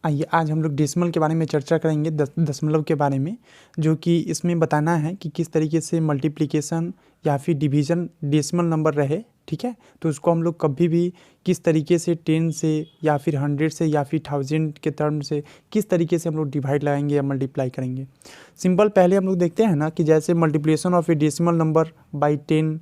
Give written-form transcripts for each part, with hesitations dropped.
आइए आज हम लोग डेसिमल के बारे में चर्चा करेंगे, दशमलव के बारे में, जो कि इसमें बताना है कि किस तरीके से मल्टीप्लिकेशन या फिर डिवीज़न डेसिमल नंबर रहे। ठीक है, तो उसको हम लोग कभी भी किस तरीके से 10 से या फिर 100 से या फिर 1000 के टर्म से किस तरीके से हम लोग डिवाइड लगाएंगे या मल्टीप्लाई करेंगे। सिंपल पहले हम लोग देखते हैं ना कि जैसे multiplication of A decimal number by 10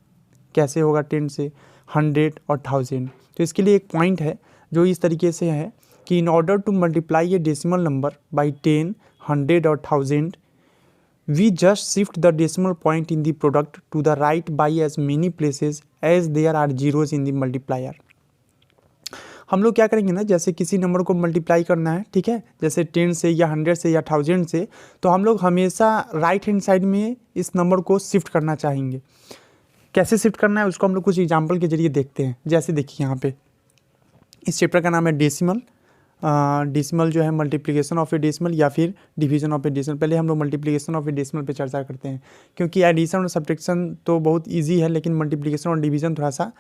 कैसे होगा, 10 से 100 और 1000। तो इसके लिए एक पॉइंट है जो इस तरीके से है कि in order to multiply a decimal number by 10, 100 or 1000, we just shift the decimal point in the product to the right by as many places as there are zeros in the multiplier। हम लोग क्या करेंगे ना, जैसे किसी number को multiply करना है, ठीक है, जैसे 10 से या 100 से या 1000 से, तो हम लोग हमेशा राइट हैंड साइड में इस नंबर को शिफ्ट करना चाहेंगे। कैसे शिफ्ट करना है उसको हम लोग कुछ एग्जाम्पल के जरिए देखते हैं। जैसे देखिए यहाँ पे इस चैप्टर का नाम है डेसिमल। डेसिमल जो है मल्टीप्लिकेशन ऑफ ए डेसिमल या फिर डिवीजन ऑफ ए डेसिमल। पहले हम लोग मल्टीप्लिकेशन ऑफ ए डेसिमल पे चर्चा करते हैं, क्योंकि एडिशन और सब्ट्रैक्शन तो बहुत इजी है, लेकिन मल्टीप्लिकेशन और डिवीजन थोड़ा सा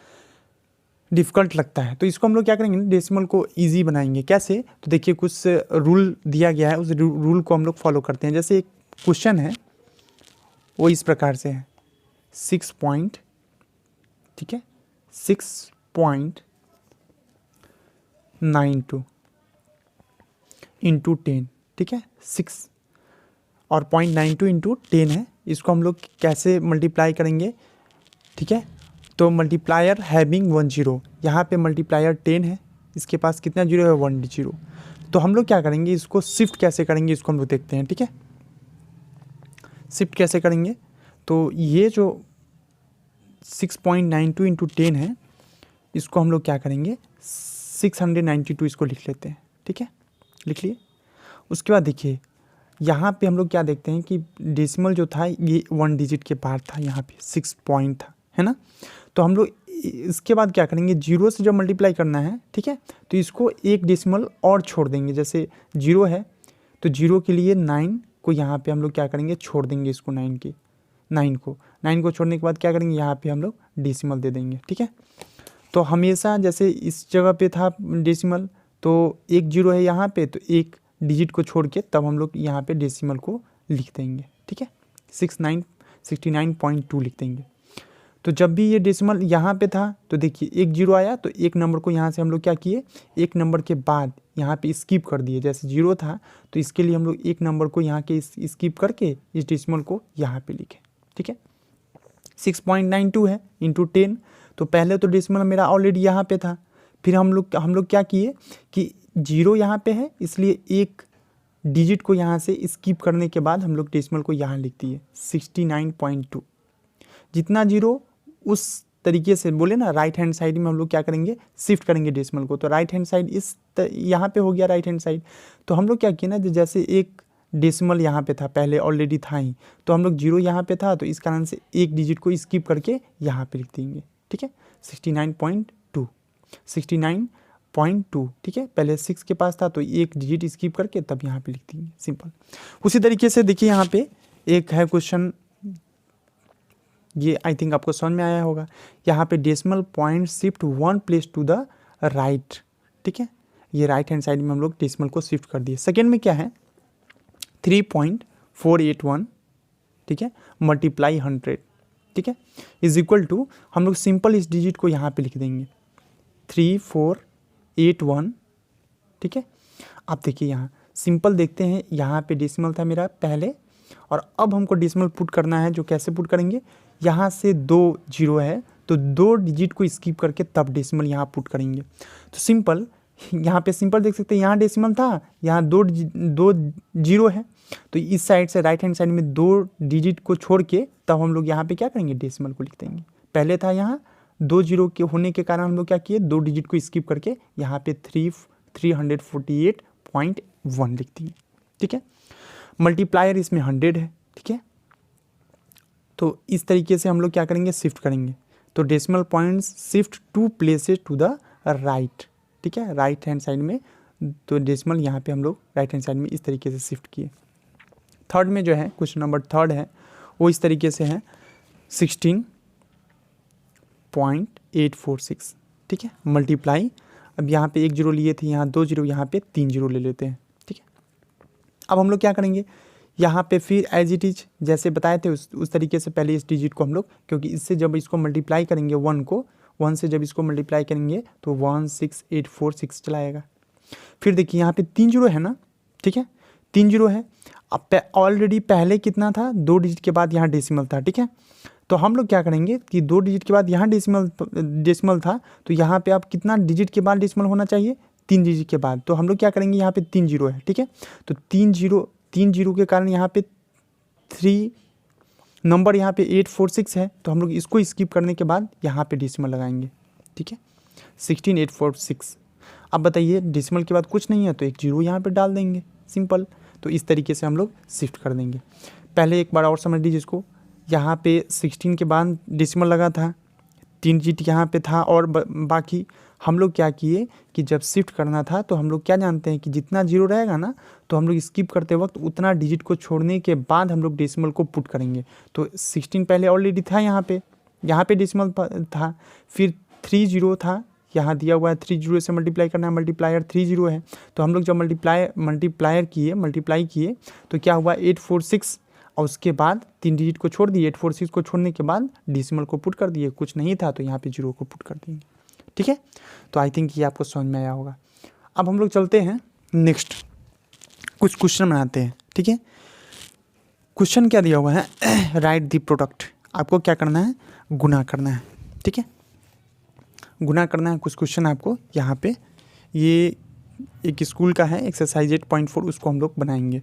डिफिकल्ट लगता है। तो इसको हम लोग क्या करेंगे, डेसिमल को इजी बनाएंगे। कैसे, तो देखिए कुछ रूल दिया गया है, उस रूल को हम लोग फॉलो करते हैं। जैसे एक क्वेश्चन है वो इस प्रकार से है 6 पॉइंट, ठीक है, 6.92 इंटू 10, ठीक है, 6 और 0.92 इंटू 10 है। इसको हम लोग कैसे मल्टीप्लाई करेंगे, ठीक है, तो मल्टीप्लायर हैविंग 1 0, यहाँ पे मल्टीप्लायर 10 है, इसके पास कितना जीरो है, 1 0। तो हम लोग क्या करेंगे, इसको शिफ्ट कैसे करेंगे इसको हम लोग देखते हैं। ठीक है, शिफ्ट कैसे करेंगे, तो ये जो 6.92 इंटू 10 है, इसको हम लोग क्या करेंगे 692 इसको लिख लेते हैं। ठीक है, लिख लिए। उसके बाद देखिए यहाँ पे हम लोग क्या देखते हैं कि डेसिमल जो था ये 1 डिजिट के बाद था, यहाँ पे 6 पॉइंट था, है ना। तो हम लोग इसके बाद क्या करेंगे, जीरो से जब मल्टीप्लाई करना है, ठीक है, तो इसको एक डेसिमल और छोड़ देंगे। जैसे 0 है तो 0 के लिए 9 को यहाँ पे हम लोग क्या करेंगे, छोड़ देंगे इसको, 9 को छोड़ने के बाद क्या करेंगे, यहाँ पे हम लोग डेसिमल दे देंगे। ठीक है, तो हमेशा जैसे इस जगह पे था डेसिमल, तो 1 0 है यहाँ पे, तो एक डिजिट को छोड़ के तब हम लोग यहाँ पे डेसिमल को लिख देंगे। ठीक है, 69.2 लिख देंगे। तो जब भी ये डेसिमल यहाँ पे था तो देखिए 1 0 आया, तो एक नंबर को यहाँ से हम लोग क्या किए, एक नंबर के बाद यहाँ पे स्किप कर दिए। जैसे 0 था तो इसके लिए हम लोग एक नंबर को यहाँ के स्किप करके इस डेसिमल को यहाँ पे लिखे। ठीक है, 6.92 है इंटू 10, तो पहले तो डेसिमल मेरा ऑलरेडी यहाँ पे था, फिर हम लोग क्या किए कि 0 यहाँ पे है, इसलिए एक डिजिट को यहाँ से स्किप करने के बाद हम लोग डेसिमल को यहाँ लिख दिए 69.2। जितना 0 उस तरीके से बोले ना, राइट हैंड साइड में हम लोग क्या करेंगे, शिफ्ट करेंगे डेसिमल को। तो राइट हैंड साइड यहाँ पे हो गया राइट हैंड साइड। तो हम लोग क्या किए ना, जैसे एक डेसिमल यहाँ पे था पहले ऑलरेडी था ही, तो हम लोग 0 यहाँ पे था, तो इस कारण से एक डिजिट को स्किप करके यहाँ पे लिख देंगे। ठीक है, 69.2, ठीक है, पहले 6 के पास था तो एक डिजिट स्किप करके तब यहाँ पे लिख देंगे, सिंपल। उसी तरीके से देखिए यहाँ पे एक है क्वेश्चन, ये आई थिंक आपको समझ में आया होगा। यहाँ पे decimal point shift 1 place to the right. ठीक है, ये राइट हैंड साइड में हम लोग डेसिमल को शिफ्ट कर दिए। सेकेंड में क्या है 3.481, ठीक है, मल्टीप्लाई 100, ठीक है, इज इक्वल टू, हम लोग सिंपल इस डिजिट को यहाँ पे लिख देंगे 3481। ठीक है, आप देखिए यहाँ सिंपल देखते हैं, यहाँ पे डेसिमल था मेरा पहले, और अब हमको डेसिमल पुट करना है। जो कैसे पुट करेंगे, यहाँ से 2 0 है तो 2 डिजिट को स्किप करके तब डेसिमल यहाँ पुट करेंगे। तो सिंपल यहाँ पे सिंपल देख सकते हैं, यहाँ डेसिमल था, यहाँ 2 0 है, तो इस साइड से राइट हैंड साइड में 2 डिजिट को छोड़ के तब हम लोग यहाँ पे क्या करेंगे, डेसिमल को लिख देंगे। पहले था यहाँ 2 0 के होने के कारण हम लोग क्या किए, 2 डिजिट को स्किप करके यहाँ पे 348.1 लिख दिए। ठीक है, मल्टीप्लायर इसमें 100 है। ठीक है, तो इस तरीके से हम लोग क्या करेंगे, शिफ्ट करेंगे। तो decimal points shift 2 places to the right. ठीक है, राइट हैंड साइड में, तो डेसिमल यहाँ पे हम लोग राइट हैंड साइड में इस तरीके से शिफ्ट किए। थर्ड में जो है क्वेश्चन नंबर थर्ड है वो इस तरीके से है 16.846। ठीक है, मल्टीप्लाई, अब यहाँ पे 1 0 लिए थे, यहाँ 2 0, यहाँ पे 3 0 ले लेते हैं। अब हम लोग क्या करेंगे, यहाँ पे फिर एज इट इज जैसे बताए थे उस तरीके से पहले इस डिजिट को हम लोग, क्योंकि इससे जब इसको मल्टीप्लाई करेंगे 1 से जब इसको मल्टीप्लाई करेंगे तो 16846 चलाएगा। फिर देखिए यहाँ पे 3 जीरो है ना, ठीक है, 3 जीरो है। अब ऑलरेडी पहले कितना था, 2 डिजिट के बाद यहाँ डेसिमल था, ठीक है। तो हम लोग क्या करेंगे कि 2 डिजिट के बाद यहाँ डेसिमल था, तो यहाँ पे आप कितना डिजिट के बाद डेसिमल होना चाहिए, 3 डिजिट के बाद। तो हम लोग क्या करेंगे, यहाँ पे 3 जीरो है, ठीक है। तो 3 जीरो के कारण यहाँ पे 3 नंबर यहाँ पे 846 है, तो हम लोग इसको स्किप करने के बाद यहाँ पे डेसिमल लगाएंगे, ठीक है, 16846। अब बताइए डेसिमल के बाद कुछ नहीं है तो एक जीरो यहाँ पे डाल देंगे, सिंपल। तो इस तरीके से हम लोग शिफ्ट कर देंगे। पहले एक बार और समझ लीजिए इसको, यहाँ पे 16 के बाद डेसिमल लगा था, 3 डिजिट यहाँ पे था, और बाकी हम लोग क्या किए कि जब शिफ्ट करना था तो हम लोग क्या जानते हैं कि जितना जीरो रहेगा ना, तो हम लोग स्किप करते वक्त उतना डिजिट को छोड़ने के बाद हम लोग डेसिमल को पुट करेंगे। तो 16 पहले ऑलरेडी था, यहाँ पे डेसिमल था, फिर 3 जीरो था, यहाँ दिया हुआ है 3 जीरो से मल्टीप्लाई करना है, मल्टीप्लायर 3 जीरो है। तो हम लोग जब मल्टीप्लाई किए तो क्या हुआ 846, और उसके बाद 3 डिजिट को छोड़ दिए, 846 को छोड़ने के बाद डेसिमल को पुट कर दिए, कुछ नहीं था तो यहाँ पे जीरो को पुट कर देंगे, ठीक है। तो आई थिंक ये आपको समझ में आया होगा। अब हम लोग चलते हैं नेक्स्ट, कुछ क्वेश्चन बनाते हैं, ठीक है। क्वेश्चन क्या दिया हुआ है, राइट द प्रोडक्ट। आपको क्या करना है, गुना करना है, ठीक है, गुना करना है। कुछ क्वेश्चन आपको यहाँ पे, ये एक स्कूल का है, एक्सरसाइज 8.4, उसको हम लोग बनाएंगे,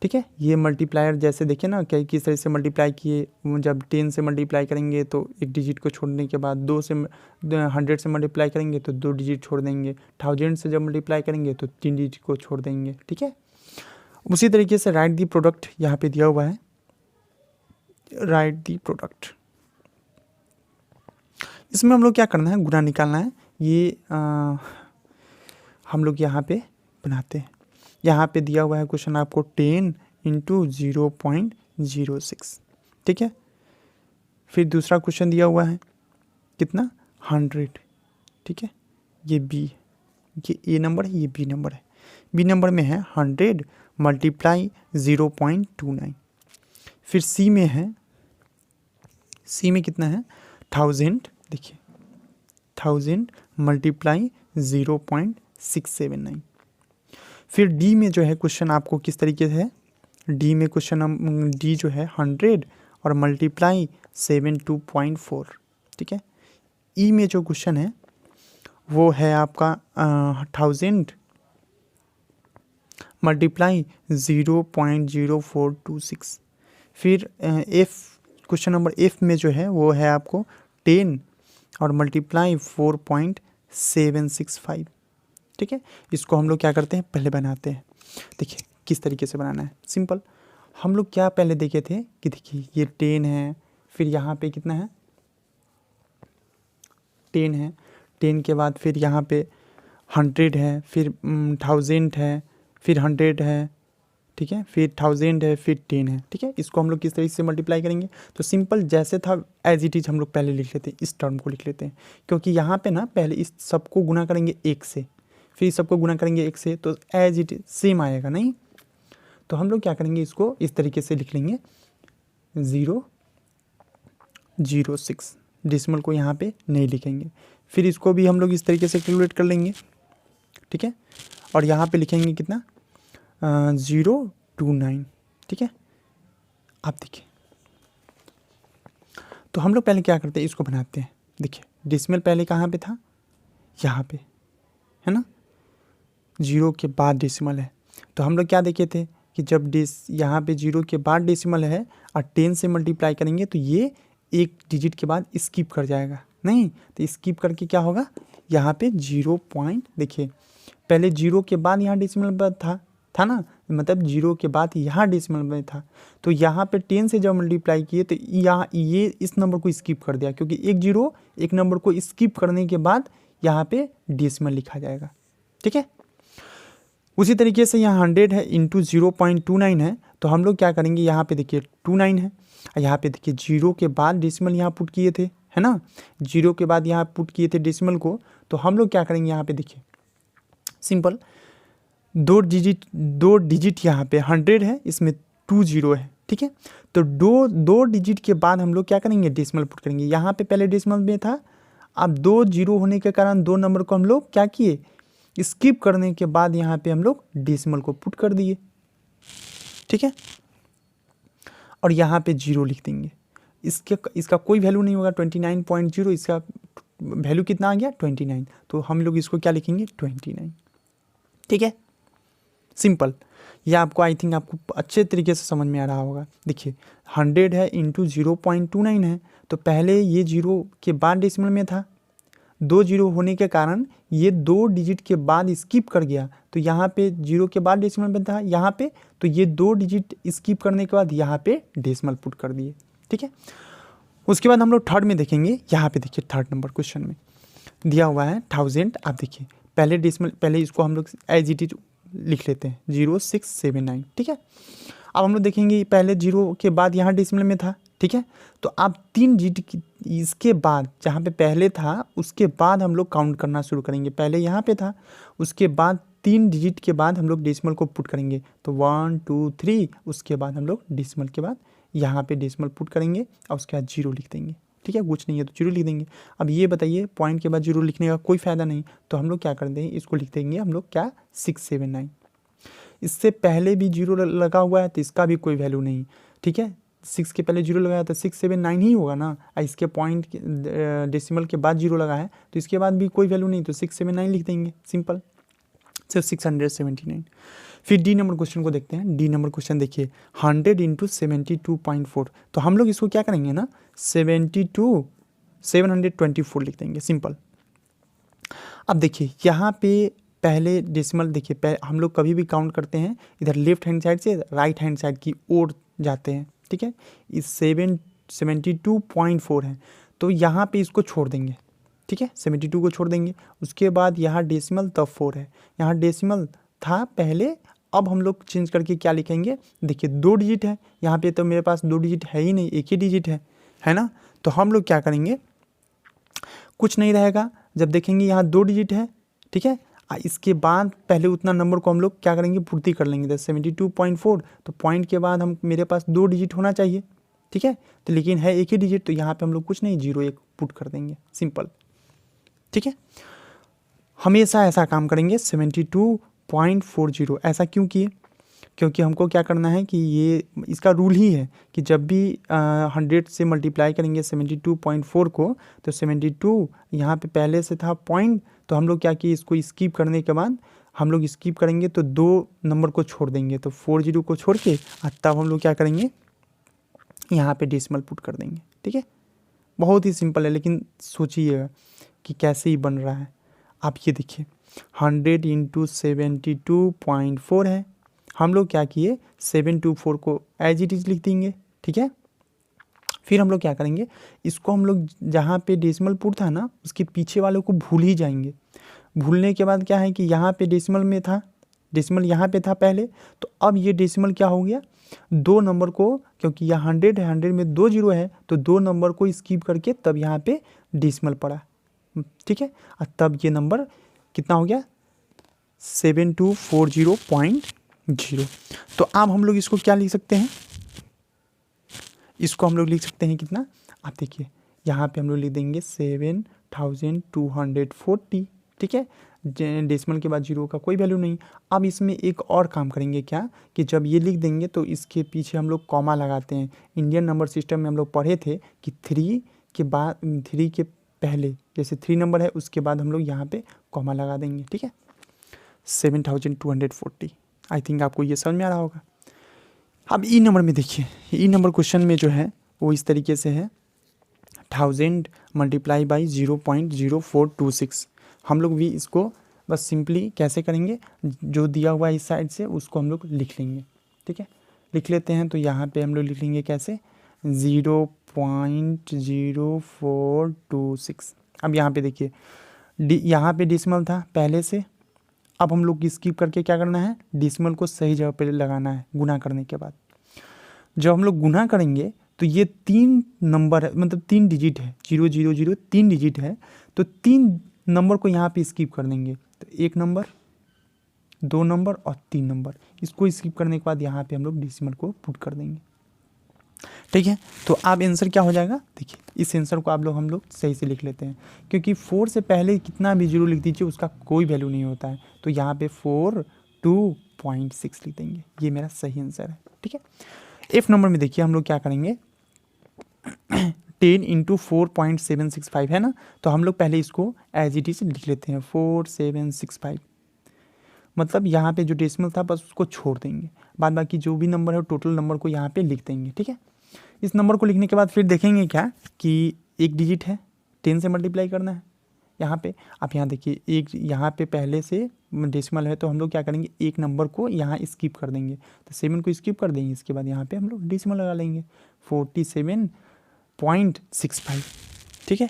ठीक है। ये मल्टीप्लायर जैसे देखिए ना, क्या किस तरह से मल्टीप्लाई किए, जब 10 से मल्टीप्लाई करेंगे तो एक डिजिट को छोड़ने के बाद 100 से मल्टीप्लाई करेंगे तो 2 डिजिट छोड़ देंगे, 1000 से जब मल्टीप्लाई करेंगे तो 3 डिजिट को छोड़ देंगे, ठीक है। उसी तरीके से राइट दी प्रोडक्ट यहाँ पे दिया हुआ है, राइट दी प्रोडक्ट। इसमें हम लोग क्या करना है, गुना निकालना है। ये हम लोग यहाँ पे बनाते हैं। यहाँ पे दिया हुआ है क्वेश्चन आपको 10 × 0.06, ठीक है। फिर दूसरा क्वेश्चन दिया हुआ है कितना, 100, ठीक है। ये बी, ये ए नंबर है, ये बी नंबर है। बी नंबर में है 100 मल्टीप्लाई 0.29। फिर सी में है, सी में कितना है 1000, देखिए 1000 मल्टीप्लाई 0.679। फिर डी में जो है क्वेश्चन आपको किस तरीके से है, डी में क्वेश्चन डी जो है 100 और मल्टीप्लाई 72.4, ठीक है। ई में जो क्वेश्चन है वो है आपका 1000 मल्टीप्लाई 0.0426। फिर एफ, क्वेश्चन नंबर एफ में जो है वो है आपको 10 और मल्टीप्लाई 4.765, ठीक है। इसको हम लोग क्या करते हैं, पहले बनाते हैं। देखिए किस तरीके से बनाना है, सिंपल। हम लोग क्या पहले देखे थे कि देखिए ये 10 है, फिर यहाँ पे कितना है 10 है, 10 के बाद फिर यहाँ पे 100 है, फिर 1000 है, फिर 100 है, ठीक है, फिर 1000 है, फिर 10 है, ठीक है। इसको हम लोग किस तरीके से मल्टीप्लाई करेंगे, तो सिंपल जैसे था एज इट इज हम लोग पहले लिख लेते हैं, इस टर्म को लिख लेते हैं, क्योंकि यहाँ पे ना पहले इस सबको गुना करेंगे 1 से, फिर सबको गुना करेंगे 1 से, तो एज इट सेम आएगा नहीं। तो हम लोग क्या करेंगे, इसको इस तरीके से लिख लेंगे 0.06, डेसिमल को यहाँ पे नहीं लिखेंगे। फिर इसको भी हम लोग इस तरीके से कैलकुलेट कर लेंगे, ठीक है, और यहाँ पे लिखेंगे कितना 029, ठीक है। आप देखिए, तो हम लोग पहले क्या करते हैं, इसको बनाते हैं। देखिए डेसिमल पहले कहाँ पे था, यहाँ पे है ना, 0 के बाद डेसिमल है। तो हम लोग क्या देखे थे कि जब यहाँ पे 0 के बाद डेसिमल है और 10 से मल्टीप्लाई करेंगे तो ये एक डिजिट के बाद स्किप कर जाएगा, नहीं तो स्किप करके क्या होगा, यहाँ पे 0 देखिए पहले 0 के बाद यहाँ डेसिमल था ना, मतलब 0 के बाद यहाँ डेसिमल में था, तो यहाँ पे 10 से जब मल्टीप्लाई किए तो यहाँ ये इस नंबर को स्किप कर दिया, क्योंकि एक नंबर को स्किप करने के बाद यहाँ पे डेसिमल लिखा जाएगा, ठीक है। उसी तरीके से यहाँ 100 है इंटू 0.29 है, तो हम लोग क्या करेंगे, यहाँ पे देखिए 29 है, यहाँ पे देखिए 0 के बाद डेसिमल यहाँ पुट किए थे, है ना, 0 के बाद यहाँ पुट किए थे डेसिमल को, तो हम लोग क्या करेंगे, यहाँ पे देखिए सिंपल दो डिजिट यहाँ पे 100 है, इसमें 2 जीरो है, ठीक है। तो दो डिजिट के बाद हम लोग क्या करेंगे, डेसिमल पुट करेंगे। यहाँ पे पहले डेसिमल में था, अब 2 जीरो होने के कारण 2 नंबर को हम लोग क्या किए, स्किप करने के बाद यहाँ पे हम लोग डेसिमल को पुट कर दिए, ठीक है। और यहाँ पे जीरो लिख देंगे। इसका कोई वैल्यू नहीं होगा 29.0, इसका वैल्यू कितना आ गया 29, तो हम लोग इसको क्या लिखेंगे 29, ठीक है। सिंपल। ये आपको आई थिंक आपको अच्छे तरीके से समझ में आ रहा होगा। देखिए 100 है इंटू 0.29 है, तो पहले ये जीरो के बाद डेसिमल में था, 2 जीरो होने के कारण ये 2 डिजिट के बाद स्किप कर गया, तो यहाँ पे जीरो के बाद डेसिमल में था यहाँ पे, तो ये 2 डिजिट स्किप करने के बाद यहाँ पे डेसिमल पुट कर दिए, ठीक है। उसके बाद हम लोग थर्ड में देखेंगे। यहाँ पे देखिए थर्ड नंबर क्वेश्चन में दिया हुआ है 1000। आप देखिए पहले डेसिमल, पहले इसको हम लोग एज इट इज लिख लेते हैं 0679, ठीक है। अब हम लोग देखेंगे पहले जीरो के बाद यहाँ डेसिमल में था, ठीक है। तो आप 3 डिजिट इसके बाद जहाँ पे पहले था उसके बाद हम लोग काउंट करना शुरू करेंगे। पहले यहाँ पे था, उसके बाद 3 डिजिट के बाद हम लोग डेसिमल को पुट करेंगे, तो 1 2 3, उसके बाद हम लोग डेसिमल के बाद यहाँ पे डेसिमल पुट करेंगे और उसके बाद जीरो लिख देंगे, ठीक है। कुछ नहीं है तो जीरो लिख देंगे। अब ये बताइए पॉइंट के बाद जीरो लिखने का कोई फ़ायदा नहीं, तो हम लोग क्या कर देंगे, इसको लिख देंगे हम लोग क्या 679। इससे पहले भी जीरो लगा हुआ है तो इसका भी कोई वैल्यू नहीं, ठीक है। 6 के पहले जीरो लगाया तो 679 ही होगा ना, इसके पॉइंट डेसिमल के बाद जीरो लगा है तो इसके बाद भी कोई वैल्यू नहीं, तो 679 लिख देंगे, सिंपल, सिर्फ 679। फिर डी नंबर क्वेश्चन को देखते हैं। डी नंबर क्वेश्चन देखिए 100 इंटू 72.4, तो हम लोग इसको क्या करेंगे ना 724 लिख देंगे, सिंपल। अब देखिए यहाँ पे पहले डेसिमल, देखिए हम लोग कभी भी काउंट करते हैं इधर लेफ्ट हैंड साइड से राइट हैंड साइड की ओर जाते हैं, ठीक है। इस 72.4 है, तो यहाँ पे इसको छोड़ देंगे, ठीक है, 72 को छोड़ देंगे। उसके बाद यहाँ डेसिमल तब 4 है, यहाँ डेसिमल था पहले, अब हम लोग चेंज करके क्या लिखेंगे, देखिए 2 डिजिट है, यहाँ पे तो मेरे पास 2 डिजिट है ही नहीं, एक ही डिजिट है ना। तो हम लोग क्या करेंगे, कुछ नहीं रहेगा, जब देखेंगे यहाँ 2 डिजिट है, ठीक है। इसके बाद पहले उतना नंबर को हम लोग क्या करेंगे, पूर्ति कर लेंगे। 72.4, तो पॉइंट के बाद हम मेरे पास 2 डिजिट होना चाहिए, ठीक है, तो लेकिन है एक ही डिजिट, तो यहाँ पे हम लोग कुछ नहीं 01 पुट कर देंगे, सिंपल, ठीक है। हमेशा ऐसा काम करेंगे 72.40। ऐसा क्यों किए, क्योंकि हमको क्या करना है कि ये इसका रूल ही है कि जब भी 100 से मल्टीप्लाई करेंगे 72.4 को, तो 72 यहाँ पे पहले से था पॉइंट, तो हम लोग क्या किए, इसको स्किप करने के बाद हम लोग स्किप करेंगे तो 2 नंबर को छोड़ देंगे, तो 40 को छोड़ के तब हम लोग क्या करेंगे, यहाँ पे डेसिमल पुट कर देंगे, ठीक है। बहुत ही सिंपल है, लेकिन सोचिएगा कि कैसे ही बन रहा है। आप ये देखिए 100 इंटू 72.4 है, हम लोग क्या किए 724 को एज इट इज लिख देंगे, ठीक है। फिर हम लोग क्या करेंगे, इसको हम लोग जहाँ पे डेसिमल पुट था ना उसके पीछे वालों को भूल ही जाएंगे। भूलने के बाद क्या है कि यहाँ पे डेसिमल में था, डेसिमल यहाँ पे था पहले, तो अब ये डेसिमल क्या हो गया, 2 नंबर को, क्योंकि यहाँ 100 है, 100 में 2 जीरो है, तो 2 नंबर को स्किप करके तब यहाँ पे डेसिमल पड़ा, ठीक है। और तब ये नंबर कितना हो गया 7240.0। तो अब हम लोग इसको क्या लिख सकते हैं, इसको हम लोग लिख सकते हैं कितना, आप देखिए यहाँ पे हम लोग लिख देंगे 7240, ठीक है। डेसिमल के बाद जीरो का कोई वैल्यू नहीं। अब इसमें एक और काम करेंगे क्या, कि जब ये लिख देंगे तो इसके पीछे हम लोग कॉमा लगाते हैं। इंडियन नंबर सिस्टम में हम लोग पढ़े थे कि 3 के बाद 3 के पहले जैसे 3 नंबर है उसके बाद हम लोग यहाँ पे कॉमा लगा देंगे, ठीक है। 7240, आई थिंक आपको ये समझ में आ रहा होगा। अब ई नंबर में देखिए, ई नंबर क्वेश्चन में जो है वो इस तरीके से है 1000 मल्टीप्लाई बाई 0.0426। हम लोग भी इसको बस सिंपली कैसे करेंगे, जो दिया हुआ है इस साइड से उसको हम लोग लिख लेंगे, ठीक है। लिख लेते हैं, तो यहाँ पे हम लोग लिख लेंगे कैसे 0.0426। अब यहाँ पे देखिए यहाँ पे डेसिमल था पहले से, अब हम लोग स्किप करके क्या करना है, डेसिमल को सही जगह पे लगाना है गुना करने के बाद। जब हम लोग गुना करेंगे तो ये 3 नंबर है, मतलब 3 डिजिट है, 000 3 डिजिट है, तो 3 नंबर को यहाँ पे स्किप कर देंगे, तो 1 नंबर 2 नंबर और 3 नंबर, इसको स्किप करने के बाद यहाँ पे हम लोग डेसिमल को पुट कर देंगे। ठीक है, तो अब आंसर क्या हो जाएगा, देखिए इस आंसर को हम लोग सही से लिख लेते हैं, क्योंकि 4 से पहले कितना भी जीरो लिख दीजिए उसका कोई वैल्यू नहीं होता है, तो यहाँ पे 42.6 लिख देंगे, ये मेरा सही आंसर है। ठीक है, एफ नंबर में देखिए हम लोग क्या करेंगे 10 इंटू 4.765 है ना, तो हम लोग पहले इसको एज इट इज लिख लेते हैं 4765, मतलब यहाँ पे जो डेसिमल था बस उसको छोड़ देंगे, बाद बाकी जो भी नंबर है टोटल नंबर को यहाँ पे लिख देंगे। ठीक है, इस नंबर को लिखने के बाद फिर देखेंगे क्या कि एक डिजिट है 10 से मल्टीप्लाई करना है यहाँ पे। आप यहाँ देखिए एक यहाँ पे पहले से डेसिमल है, तो हम लोग क्या करेंगे एक नंबर को यहाँ स्किप कर देंगे, तो 7 को स्किप कर देंगे, इसके बाद यहाँ पे हम लोग डेसिमल लगा लेंगे 47.65। ठीक है,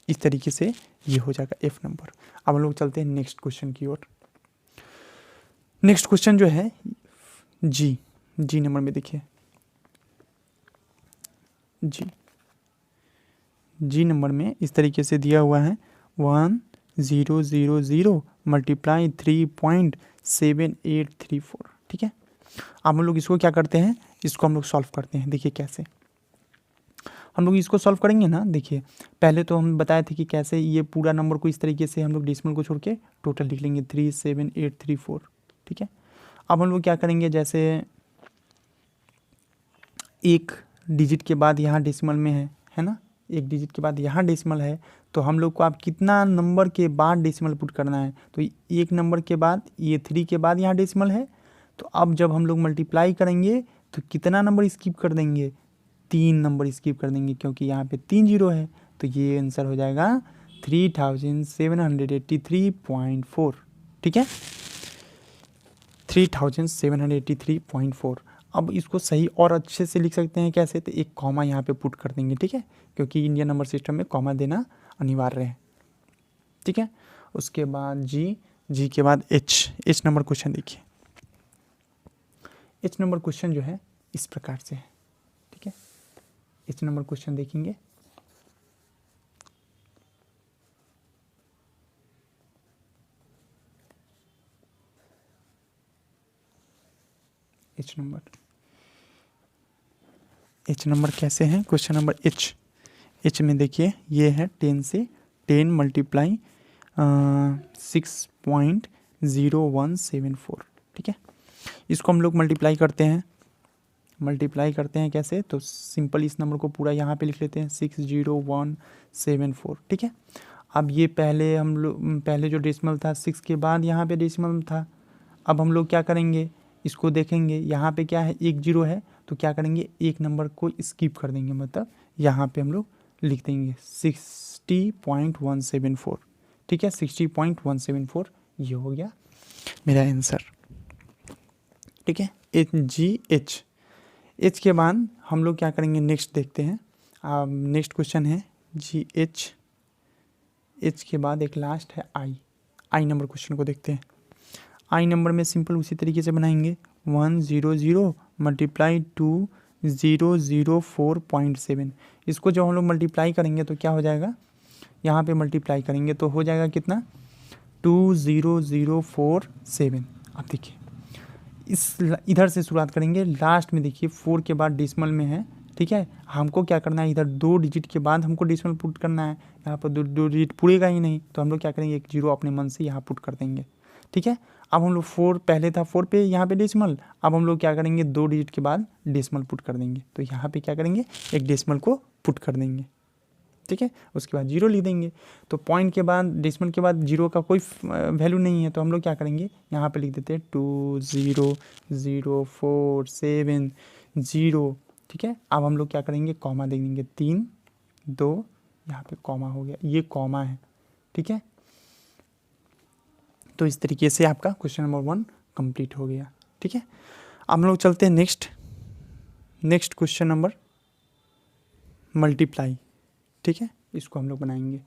इस तरीके से ये हो जाएगा एफ नंबर। अब हम लोग चलते हैं नेक्स्ट क्वेश्चन की ओर। नेक्स्ट क्वेश्चन जो है जी नंबर में देखिए, जी नंबर में इस तरीके से दिया हुआ है 1000 मल्टीप्लाई 3.7834। ठीक है, अब हम लोग इसको क्या करते हैं, इसको हम लोग सॉल्व करते हैं। देखिए कैसे हम लोग इसको सॉल्व करेंगे ना, देखिए पहले तो हम बताए थे कि कैसे ये पूरा नंबर को इस तरीके से हम लोग डेसिमल को छोड़ के टोटल लिख लेंगे 37834। ठीक है, अब हम लोग क्या करेंगे, जैसे एक डिजिट के बाद यहाँ डेसिमल में है ना, एक डिजिट के बाद यहाँ डेसिमल है, तो हम लोग को आप कितना नंबर के बाद डेसिमल पुट करना है, तो एक नंबर के बाद ये 3 के बाद यहाँ डेसिमल है, तो अब जब हम लोग मल्टीप्लाई करेंगे तो कितना नंबर स्किप कर देंगे, 3 नंबर स्किप कर देंगे, क्योंकि यहाँ पे 3 जीरो है, तो ये आंसर हो जाएगा 3783.4। ठीक है, 3783.4। अब इसको सही और अच्छे से लिख सकते हैं कैसे, तो एक कॉमा यहाँ पे पुट कर देंगे। ठीक है, क्योंकि इंडियन नंबर सिस्टम में कॉमा देना अनिवार्य है। ठीक है, उसके बाद जी के बाद एच नंबर क्वेश्चन देखिए। एच नंबर क्वेश्चन जो है इस प्रकार से है। ठीक है, एच नंबर क्वेश्चन देखेंगे, एच नंबर कैसे है, क्वेश्चन नंबर एच में देखिए ये है 10 से 10 मल्टीप्लाई 6.0174। ठीक है, इसको हम लोग मल्टीप्लाई करते हैं कैसे, तो सिंपल इस नंबर को पूरा यहाँ पे लिख लेते हैं 60174। ठीक है, अब ये पहले जो डेसिमल था 6 के बाद यहाँ पे डेसिमल था, अब हम लोग क्या करेंगे, इसको देखेंगे यहाँ पे क्या है, एक जीरो है, तो क्या करेंगे एक नंबर को स्किप कर देंगे, मतलब यहाँ पे हम लोग लिख देंगे 60.174। ठीक है, 60.174 ये हो गया मेरा आंसर। ठीक है, एच के बाद हम लोग क्या करेंगे, नेक्स्ट देखते हैं। नेक्स्ट क्वेश्चन है एच के बाद एक लास्ट है आई नंबर क्वेश्चन को देखते हैं। आई नंबर में सिंपल उसी तरीके से बनाएंगे 100 मल्टीप्लाई 2004.7। इसको जब हम लोग मल्टीप्लाई करेंगे तो क्या हो जाएगा, यहाँ पे मल्टीप्लाई करेंगे तो हो जाएगा कितना 20047। अब देखिए इधर से शुरुआत करेंगे, लास्ट में देखिए 4 के बाद डेसिमल में है। ठीक है, हमको क्या करना है, इधर 2 डिजिट के बाद हमको डेसिमल पुट करना है, यहाँ पर दो डिजिट पूरेगा ही नहीं, तो हम लोग क्या करेंगे एक जीरो अपने मन से यहाँ पुट कर देंगे। ठीक है, अब हम लोग 4 पहले था 4 पे यहाँ पे डेसिमल, अब हम लोग क्या करेंगे 2 डिजिट के बाद डेसिमल पुट कर देंगे, तो यहाँ पे क्या करेंगे एक डेसिमल को पुट कर देंगे। ठीक है, उसके बाद जीरो लिख देंगे, तो पॉइंट के बाद डेसिमल के बाद जीरो का कोई वैल्यू नहीं है, तो हम लोग क्या करेंगे यहाँ पे लिख देते हैं 20047 ठीक है, अब हम लोग क्या करेंगे कॉमा दे देंगे 3 2, यहाँ पे कॉमा हो गया, ये कॉमा है। ठीक है, तो इस तरीके से आपका क्वेश्चन नंबर 1 कंप्लीट हो गया। ठीक है, अब हम लोग चलते हैं नेक्स्ट क्वेश्चन नंबर मल्टीप्लाई। ठीक है, इसको हम लोग बनाएंगे।